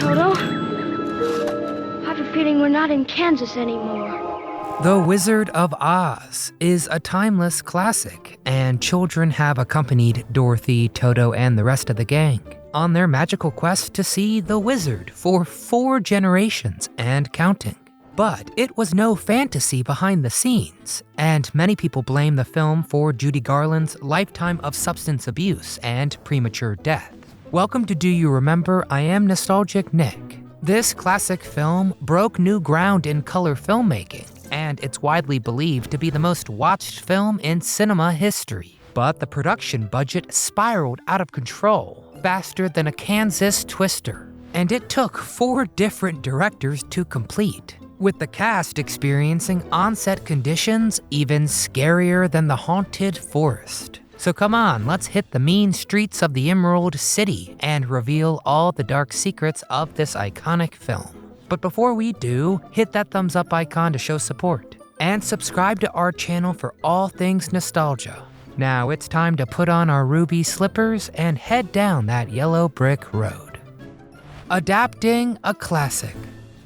Toto. I have a feeling we're not in Kansas anymore. The Wizard of Oz is a timeless classic, and children have accompanied Dorothy, Toto, and the rest of the gang on their magical quest to see the wizard for 4 generations and counting. But it was no fantasy behind the scenes, and many people blame the film for Judy Garland's lifetime of substance abuse and premature death. Welcome to Do You Remember? I am Nostalgic Nick. This classic film broke new ground in color filmmaking, and it's widely believed to be the most watched film in cinema history. But the production budget spiraled out of control faster than a Kansas twister, and it took 4 different directors to complete, with the cast experiencing on-set conditions even scarier than the haunted forest. So come on, let's hit the mean streets of the Emerald City and reveal all the dark secrets of this iconic film. But before we do, hit that thumbs up icon to show support, and subscribe to our channel for all things nostalgia. Now it's time to put on our ruby slippers and head down that yellow brick road. Adapting a classic.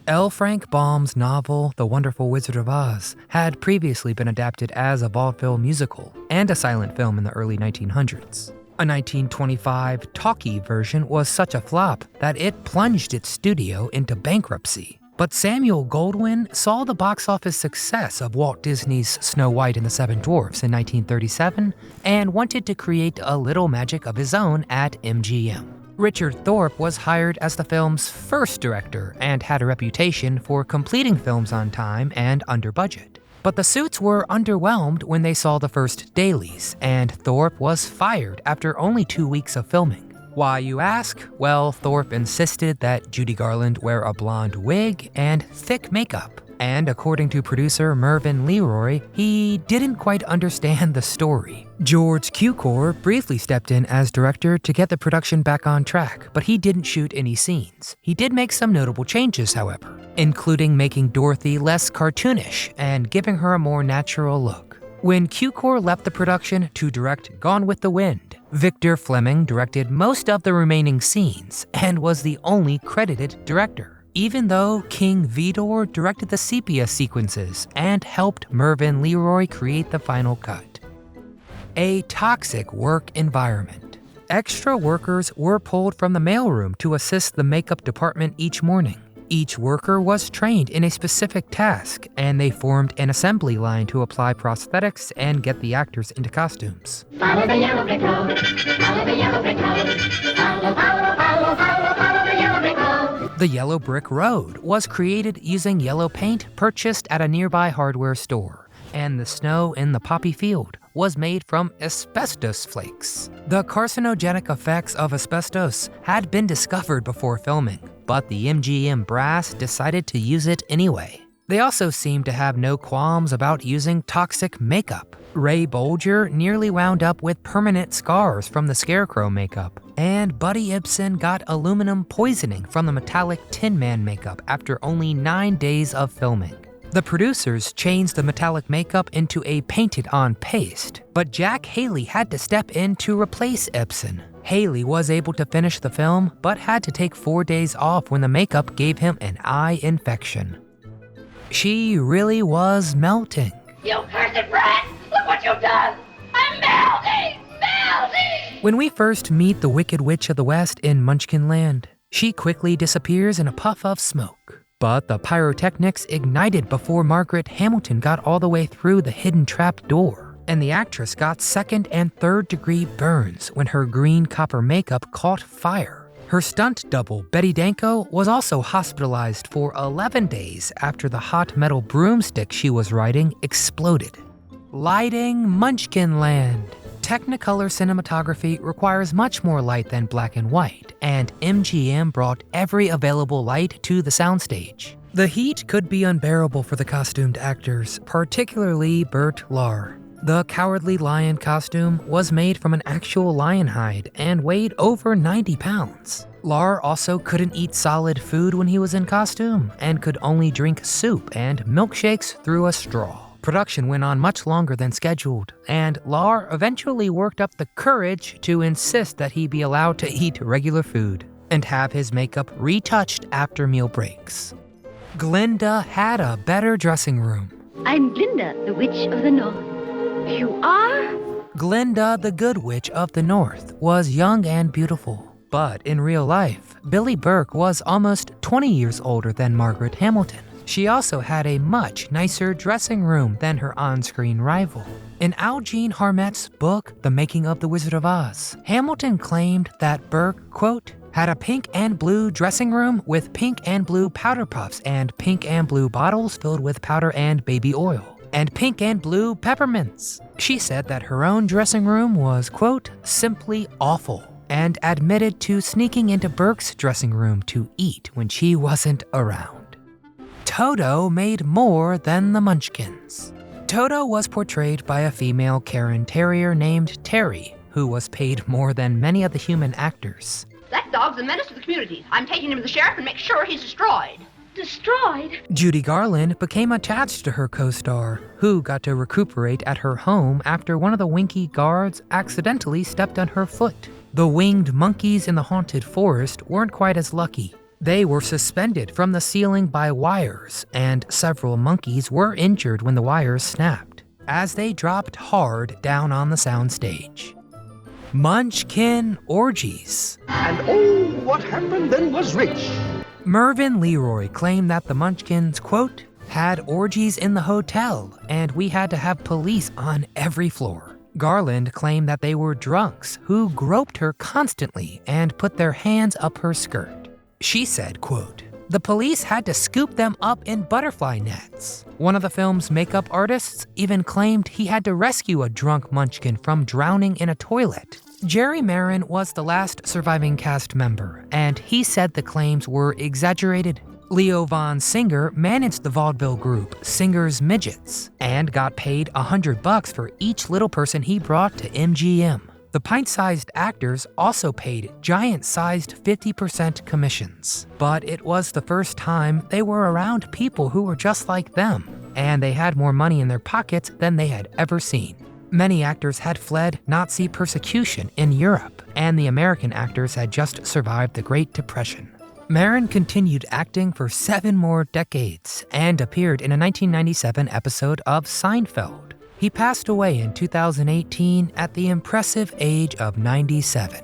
L. Frank Baum's novel, The Wonderful Wizard of Oz, had previously been adapted as a vaudeville musical and a silent film in the early 1900s. A 1925 talkie version was such a flop that it plunged its studio into bankruptcy. But Samuel Goldwyn saw the box office success of Walt Disney's Snow White and the Seven Dwarfs in 1937 and wanted to create a little magic of his own at MGM. Richard Thorpe was hired as the film's first director and had a reputation for completing films on time and under budget. But the suits were underwhelmed when they saw the first dailies, and Thorpe was fired after only 2 weeks of filming. Why, you ask? Well, Thorpe insisted that Judy Garland wear a blonde wig and thick makeup. And according to producer Mervyn Leroy, he didn't quite understand the story. George Cukor briefly stepped in as director to get the production back on track, but he didn't shoot any scenes. He did make some notable changes, however, including making Dorothy less cartoonish and giving her a more natural look. When Cukor left the production to direct Gone with the Wind, Victor Fleming directed most of the remaining scenes and was the only credited director, even though King Vidor directed the sepia sequences and helped Mervyn Leroy create the final cut. A toxic work environment. Extra workers were pulled from the mailroom to assist the makeup department each morning. Each worker was trained in a specific task, and they formed an assembly line to apply prosthetics and get the actors into costumes. Follow the yellow brick road. Follow the yellow brick road. Follow the yellow brick road. The Yellow Brick Road was created using yellow paint purchased at a nearby hardware store, and the snow in the poppy field was made from asbestos flakes. The carcinogenic effects of asbestos had been discovered before filming, but the MGM brass decided to use it anyway. They also seemed to have no qualms about using toxic makeup. Ray Bolger nearly wound up with permanent scars from the Scarecrow makeup, and Buddy Ibsen got aluminum poisoning from the metallic Tin Man makeup after only 9 days of filming. The producers changed the metallic makeup into a painted-on paste, but Jack Haley had to step in to replace Ibsen. Haley was able to finish the film, but had to take 4 days off when the makeup gave him an eye infection. She really was melting. You cursed brat! Look what you've done! I'm melting! Melting! When we first meet the Wicked Witch of the West in Munchkin Land, she quickly disappears in a puff of smoke. But the pyrotechnics ignited before Margaret Hamilton got all the way through the hidden trap door, and the actress got 2nd and 3rd degree burns when her green copper makeup caught fire. Her stunt double, Betty Danko, was also hospitalized for 11 days after the hot metal broomstick she was riding exploded. Lighting Munchkin Land. Technicolor cinematography requires much more light than black and white, and MGM brought every available light to the soundstage. The heat could be unbearable for the costumed actors, particularly Bert Lahr. The Cowardly Lion costume was made from an actual lion hide and weighed over 90 pounds. Lahr also couldn't eat solid food when he was in costume and could only drink soup and milkshakes through a straw. Production went on much longer than scheduled, and Lahr eventually worked up the courage to insist that he be allowed to eat regular food. and have his makeup retouched after meal breaks. Glenda had a better dressing room. I'm Glenda, the Witch of the North. You are? Glenda, the Good Witch of the North, was young and beautiful. But in real life, Billie Burke was almost 20 years older than Margaret Hamilton. She also had a much nicer dressing room than her on-screen rival. In Al Jean Harmet's book, The Making of the Wizard of Oz, Hamilton claimed that Burke, quote, had a pink and blue dressing room with pink and blue powder puffs and pink and blue bottles filled with powder and baby oil, and pink and blue peppermints. She said that her own dressing room was, quote, simply awful, and admitted to sneaking into Burke's dressing room to eat when she wasn't around. Toto made more than the Munchkins. Toto was portrayed by a female Karen Terrier named Terry, who was paid more than many of the human actors. That dog's a menace to the community. I'm taking him to the sheriff and make sure he's destroyed. Destroyed? Judy Garland became attached to her co-star, who got to recuperate at her home after one of the Winky guards accidentally stepped on her foot. The winged monkeys in the haunted forest weren't quite as lucky. They were suspended from the ceiling by wires, and several monkeys were injured when the wires snapped, as they dropped hard down on the soundstage. Munchkin orgies. And oh, what happened then was rich. Mervyn Leroy claimed that the Munchkins, quote, had orgies in the hotel, and we had to have police on every floor. Garland claimed that they were drunks who groped her constantly and put their hands up her skirt. She said, quote, the police had to scoop them up in butterfly nets. One of the film's makeup artists even claimed he had to rescue a drunk Munchkin from drowning in a toilet. Jerry Marin was the last surviving cast member, and he said the claims were exaggerated. Leo Von Singer managed the vaudeville group Singer's Midgets and got paid $100 for each little person he brought to MGM. The pint-sized actors also paid giant-sized 50% commissions. But it was the first time they were around people who were just like them, and they had more money in their pockets than they had ever seen. Many actors had fled Nazi persecution in Europe, and the American actors had just survived the Great Depression. Marin continued acting for 7 more decades and appeared in a 1997 episode of Seinfeld. He passed away in 2018 at the impressive age of 97.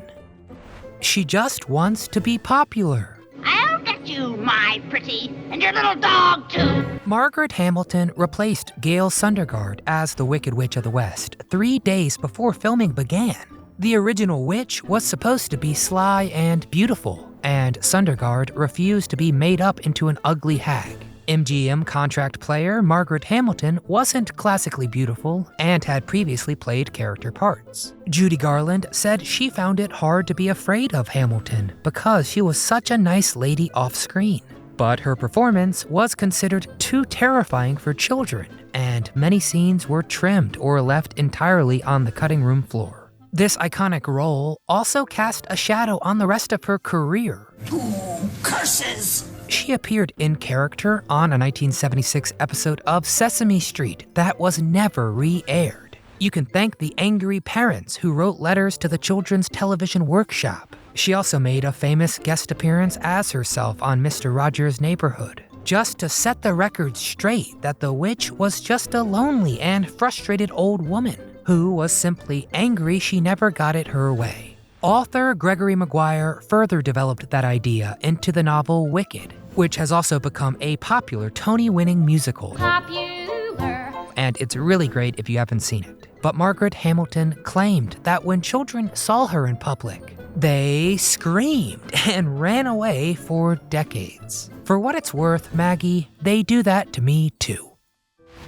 She just wants to be popular. I'll get you, my pretty, and your little dog, too. Margaret Hamilton replaced Gail Sundergaard as the Wicked Witch of the West 3 days before filming began. The original witch was supposed to be sly and beautiful, and Sundergaard refused to be made up into an ugly hag. MGM contract player Margaret Hamilton wasn't classically beautiful and had previously played character parts. Judy Garland said she found it hard to be afraid of Hamilton because she was such a nice lady off-screen. But her performance was considered too terrifying for children, and many scenes were trimmed or left entirely on the cutting room floor. This iconic role also cast a shadow on the rest of her career. Ooh, curses! She appeared in character on a 1976 episode of Sesame Street that was never re-aired. You can thank the angry parents who wrote letters to the Children's Television Workshop. She also made a famous guest appearance as herself on Mr. Rogers' Neighborhood, just to set the record straight that the witch was just a lonely and frustrated old woman who was simply angry she never got it her way. Author Gregory Maguire further developed that idea into the novel Wicked, which has also become a popular Tony-winning musical. Popular. And it's really great if you haven't seen it. But Margaret Hamilton claimed that when children saw her in public, they screamed and ran away for decades. For what it's worth, Maggie, they do that to me too.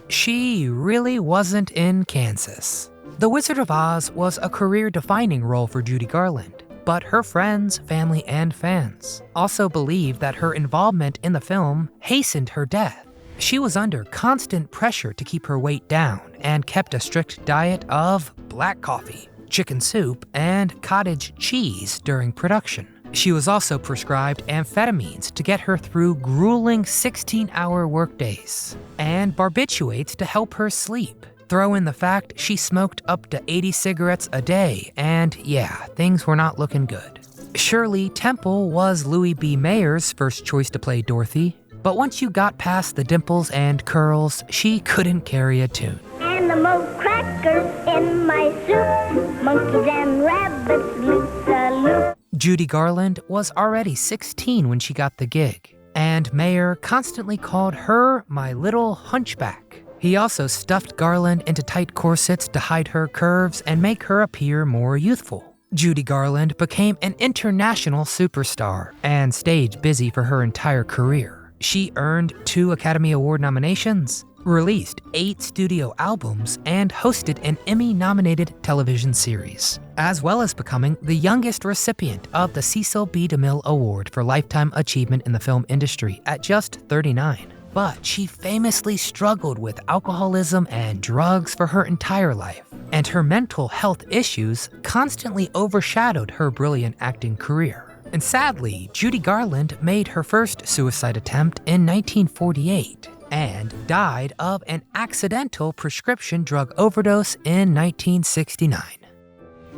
She really wasn't in Kansas. The Wizard of Oz was a career-defining role for Judy Garland, but her friends, family, and fans also believe that her involvement in the film hastened her death. She was under constant pressure to keep her weight down and kept a strict diet of black coffee, chicken soup, and cottage cheese during production. She was also prescribed amphetamines to get her through grueling 16-hour workdays, and barbiturates to help her sleep. Throw in the fact she smoked up to 80 cigarettes a day, and yeah, things were not looking good. Shirley Temple was Louis B. Mayer's first choice to play Dorothy, but once you got past the dimples and curls, she couldn't carry a tune. Animal crackers in my soup, monkeys and rabbits, loop-a-loop. Judy Garland was already 16 when she got the gig, and Mayer constantly called her my little hunchback. He also stuffed Garland into tight corsets to hide her curves and make her appear more youthful. Judy Garland became an international superstar and stayed busy for her entire career. She earned 2 Academy Award nominations, released 8 studio albums, and hosted an Emmy-nominated television series, as well as becoming the youngest recipient of the Cecil B. DeMille Award for Lifetime Achievement in the Film Industry at just 39. But she famously struggled with alcoholism and drugs for her entire life, and her mental health issues constantly overshadowed her brilliant acting career. And sadly, Judy Garland made her first suicide attempt in 1948 and died of an accidental prescription drug overdose in 1969.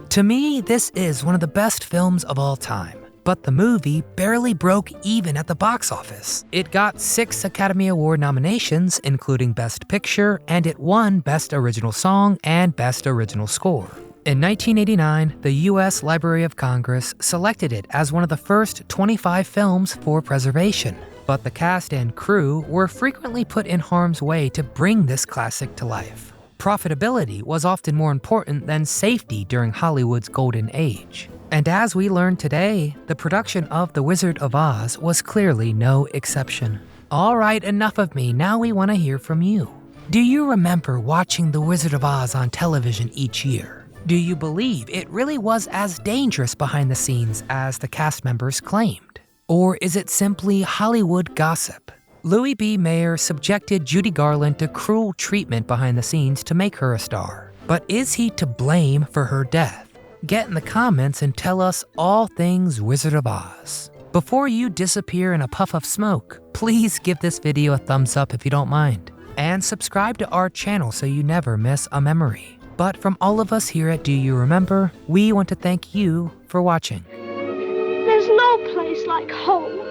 To me, this is one of the best films of all time. But the movie barely broke even at the box office. It got 6 Academy Award nominations, including Best Picture, and it won Best Original Song and Best Original Score. In 1989, the U.S. Library of Congress selected it as one of the first 25 films for preservation. But the cast and crew were frequently put in harm's way to bring this classic to life. Profitability was often more important than safety during Hollywood's golden age. And as we learned today, the production of The Wizard of Oz was clearly no exception. All right, enough of me. Now we want to hear from you. Do you remember watching The Wizard of Oz on television each year? Do you believe it really was as dangerous behind the scenes as the cast members claimed? Or is it simply Hollywood gossip? Louis B. Mayer subjected Judy Garland to cruel treatment behind the scenes to make her a star. But is he to blame for her death? Get in the comments and tell us all things Wizard of Oz. Before you disappear in a puff of smoke, please give this video a thumbs up if you don't mind. And subscribe to our channel so you never miss a memory. But from all of us here at Do You Remember, we want to thank you for watching. There's no place like home.